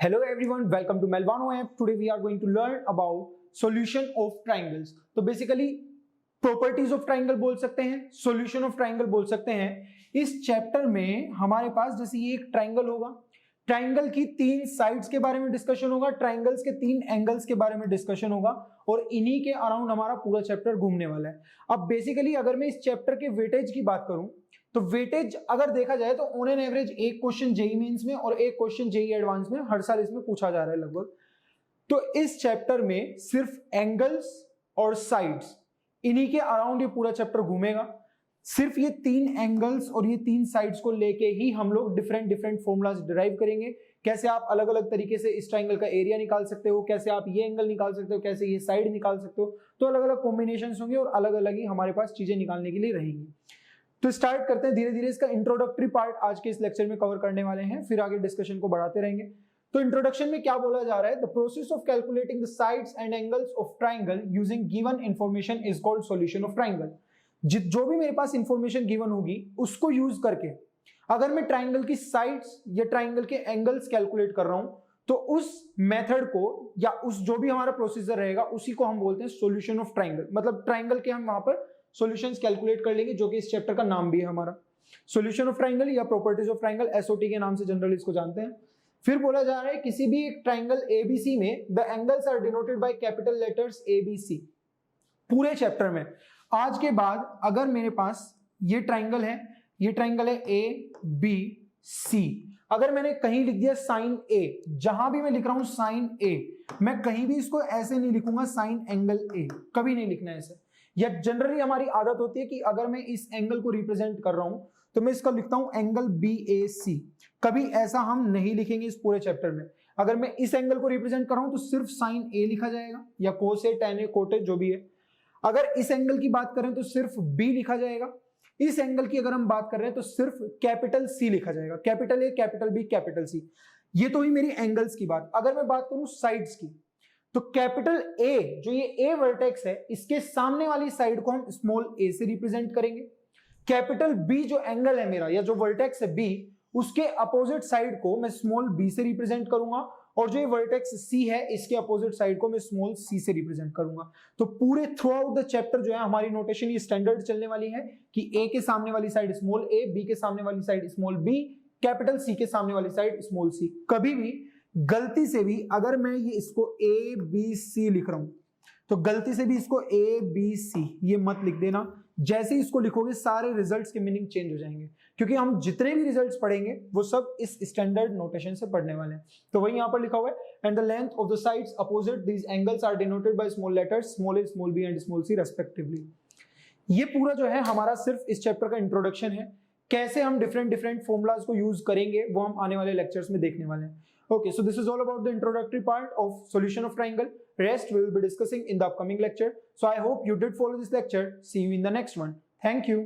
Hello everyone, welcome to Melvano app. Today we are going to learn about solution of triangles. तो basically properties of triangle बोल सकते हैं, solution of triangle बोल सकते हैं। इस चैप्टर में हमारे पास जैसे ये एक ट्राइंगल होगा, ट्राइंगल की तीन साइड्स के बारे में डिस्कशन होगा, ट्राइंगल्स के तीन एंगल्स के बारे में डिस्कशन होगा और इन्हीं के अराउंड हमारा पूरा चैप्टर घूमने वाला है। अब बेसिकली अगर मैं इस चैप्टर के वेटेज की बात करूं तो वेटेज अगर देखा जाए तो ऑन एन एवरेज एक क्वेश्चन जेई मेंस में और एक क्वेश्चन जेई एडवांस में हर साल इसमें पूछा जा रहा है लगभग। तो इस चैप्टर में सिर्फ एंगल्स और साइड्स इन्हीं के अराउंड ये पूरा चैप्टर घूमेगा। सिर्फ ये तीन एंगल्स और ये तीन साइड्स को लेके ही हम लोग डिफरेंट डिफरेंट फॉर्मूलाज डिराइव करेंगे। कैसे आप अलग अलग तरीके से इस ट्राइंगल का एरिया निकाल सकते हो, कैसे आप ये एंगल निकाल सकते हो, कैसे ये साइड निकाल सकते हो। तो अलग अलग कॉम्बिनेशंस होंगे और अलग अलग ही हमारे पास चीजें निकालने के लिए रहेंगी। तो स्टार्ट करते हैं धीरे धीरे। इसका इंट्रोडक्टरी पार्ट आज के इस लेक्चर में कवर करने वाले हैं, फिर आगे डिस्कशन को बढ़ाते रहेंगे। तो इंट्रोडक्शन में क्या बोला जा रहा है, the process of calculating the sides and angles of triangle using given information is called solution of triangle. जो भी मेरे पास इंफॉर्मेशन गिवन होगी उसको यूज करके अगर मैं ट्राइंगल की साइड्स या ट्राइंगल के एंगल्स कैलकुलेट कर रहा हूं तो उस मेथड को या उस जो भी हमारा प्रोसीजर रहेगा उसी को हम बोलते हैं सॉल्यूशन ऑफ ट्राइंगल। मतलब ट्राइंगल के हम वहां पर सॉल्यूशंस कैलकुलेट कर लेंगे, जो कि इस चैप्टर का नाम भी है हमारा सॉल्यूशन ऑफ ट्राइंगल या प्रॉपर्टीज ऑफ ट्राइंगल, एसओटी के नाम से जनरली इसको जानते हैं। फिर बोला जा रहा है किसी भी एक ट्राइंगल एबीसी में the angles are denoted by capital letters ABC. पूरे चैप्टर में आज के बाद अगर मेरे पास ये ट्राइंगल है, ये ट्राइंगल है ए बी सी, अगर मैंने कहीं लिख दिया साइन ए, जहां भी मैं लिख रहा हूं साइन ए, मैं कहीं भी इसको ऐसे नहीं लिखूंगा साइन एंगल ए, कभी नहीं लिखना है ऐसे। या जनरली हमारी आदत होती है कि अगर मैं इस एंगल को रिप्रेजेंट कर रहा हूं तो मैं इसका लिखता हूं एंगल बी ए सी। कभी ऐसा हम नहीं लिखेंगे इस पूरे चैप्टर में। अगर मैं इस एंगल को रिप्रेजेंट कर रहा हूं तो सिर्फ साइन ए लिखा जाएगा या कोस ए, टेन ए, कोट ए, जो भी है। अगर इस एंगल की बात करें तो सिर्फ बी लिखा जाएगा। इस एंगल की अगर हम बात कर रहे हैं तो सिर्फ कैपिटल सी लिखा जाएगा, capital A, capital B, capital C. ये तो ही मेरी एंगल्स की बात। अगर मैं बात करूं साइड्स की तो कैपिटल ए, जो ये ए वर्टेक्स है, इसके सामने वाली साइड को हम स्मॉल ए से रिप्रेजेंट करेंगे। कैपिटल बी जो एंगल है मेरा या जो वर्टेक्स है बी, उसके अपोजिट साइड को मैं स्मॉल बी से रिप्रेजेंट करूंगा और जो ये वर्टेक्स सी है इसके अपोजिट साइड को मैं स्मॉल सी से रिप्रेजेंट करूंगा। तो पूरे थ्रू आउट द चैप्टर जो है हमारी नोटेशन ये स्टैंडर्ड चलने वाली है कि ए के सामने वाली साइड स्मॉल ए, बी के सामने वाली side small B, capital C के सामने वाली साइड स्मॉल सी। कभी भी गलती से भी अगर मैं ये इसको ए बी सी लिख रहा हूं तो गलती से भी इसको ए बी सी ये मत लिख देना। जैसे इसको लिखोगे सारे रिजल्ट्स के मीनिंग चेंज हो जाएंगे, क्योंकि हम जितने भी रिजल्ट्स पढ़ेंगे वो सब इस स्टैंडर्ड नोटेशन से पढ़ने वाले हैं। तो वही यहां पर लिखा हुआ है, and the length of the sides opposite these angles are denoted by small letters small A, small B and small C respectively. ये पूरा जो है हमारा सिर्फ इस चैप्टर का इंट्रोडक्शन है। कैसे हम डिफरेंट डिफरेंट फॉर्मुलाज को यूज करेंगे वो हम आने वाले लेक्चर्स में देखने वाले हैं। Okay, so this is all about the introductory part of solution of triangle. Rest we will be discussing in the upcoming lecture. So I hope you did follow this lecture. See you in the next one. Thank you.